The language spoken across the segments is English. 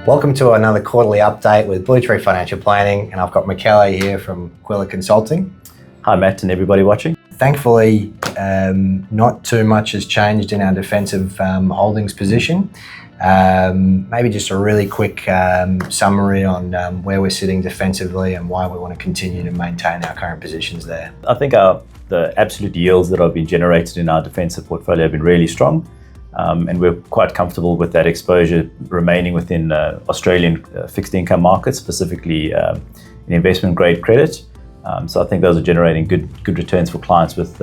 Welcome to another quarterly update with Blue Tree Financial Planning, and I've got Michele here from Quilla Consulting. Hi Matt and everybody watching. Thankfully, not too much has changed in our defensive holdings position. Maybe just a really quick summary on where we're sitting defensively and why we want to continue to maintain our current positions there. I think the absolute yields that have been generated in our defensive portfolio have been really strong. And we're quite comfortable with that exposure remaining within Australian fixed income markets, specifically in investment grade credit. So I think those are generating good returns for clients with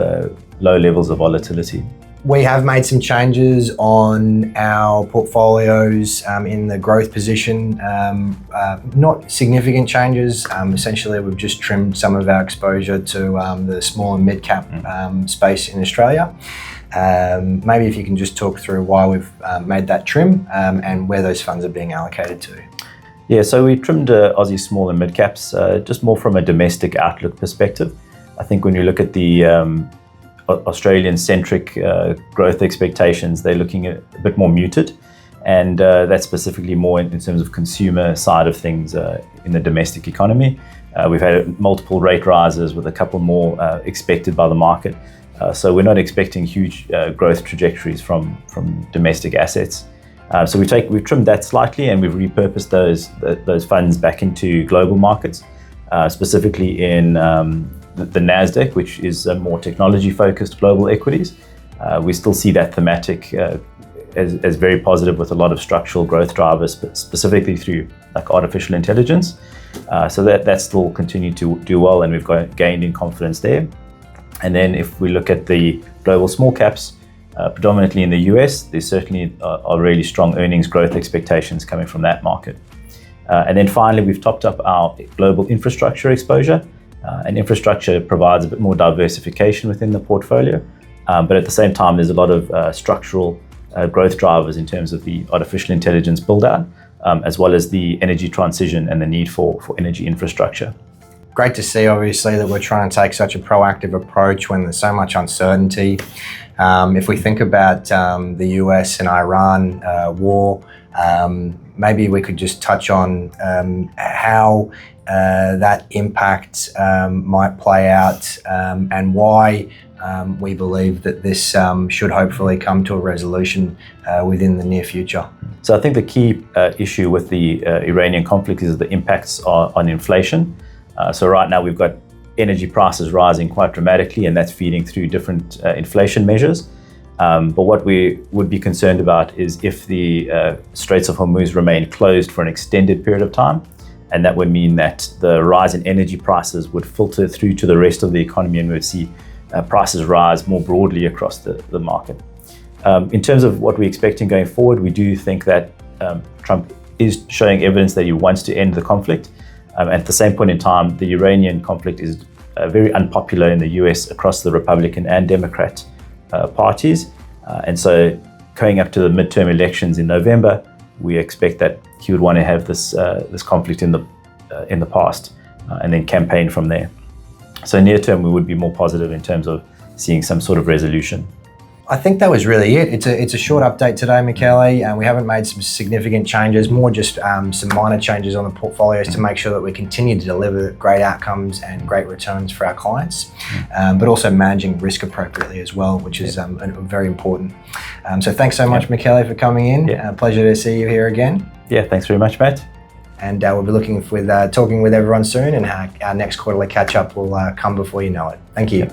low levels of volatility. We have made some changes on our portfolios in the growth position. Not significant changes. Essentially, we've just trimmed some of our exposure to the small and mid-cap space in Australia. Maybe if you can just talk through why we've made that trim and where those funds are being allocated to. Yeah, so we trimmed Aussie small and mid-caps just more from a domestic outlook perspective. I think when you look at the Australian-centric growth expectations, they're looking a bit more muted, and that's specifically more in terms of consumer side of things in the domestic economy. We've had multiple rate rises with a couple more expected by the market, so we're not expecting huge growth trajectories from domestic assets. So we've trimmed that slightly, and we've repurposed those funds back into global markets, specifically in the NASDAQ, which is a more technology-focused global equities. We still see that thematic as very positive, with a lot of structural growth drivers, specifically through like artificial intelligence. So that still continued to do well, and we've gained in confidence there. And then if we look at the global small caps, predominantly in the US, there's certainly are really strong earnings growth expectations coming from that market. And then finally, we've topped up our global infrastructure exposure. And infrastructure provides a bit more diversification within the portfolio, but at the same time, there's a lot of structural growth drivers in terms of the artificial intelligence build-out, as well as the energy transition and the need for energy infrastructure. Great to see, obviously, that we're trying to take such a proactive approach when there's so much uncertainty. If we think about the US and Iran war, maybe we could just touch on how that impact might play out and why we believe that this should hopefully come to a resolution within the near future. So I think the key issue with the Iranian conflict is the impacts on inflation. So right now we've got energy prices rising quite dramatically, and that's feeding through different inflation measures. But what we would be concerned about is if the Straits of Hormuz remain closed for an extended period of time, and that would mean that the rise in energy prices would filter through to the rest of the economy, and we would see prices rise more broadly across the market. In terms of what we're expecting going forward, we do think that Trump is showing evidence that he wants to end the conflict. At the same point in time, the Iranian conflict is very unpopular in the US across the Republican and Democrat parties. And so going up to the midterm elections in November, we expect that he would want to have this conflict in the past and then campaign from there. So near term, we would be more positive in terms of seeing some sort of resolution. I think that was really it. It's a short update today, Michele, and we haven't made some significant changes, more just some minor changes on the portfolios to make sure that we continue to deliver great outcomes and great returns for our clients, but also managing risk appropriately as well, which is very important. So thanks so much, Michele, for coming in. Pleasure to see you here again. Yeah, thanks very much, Matt. And we'll be talking with everyone soon, and our next quarterly catch-up will come before you know it. Thank you.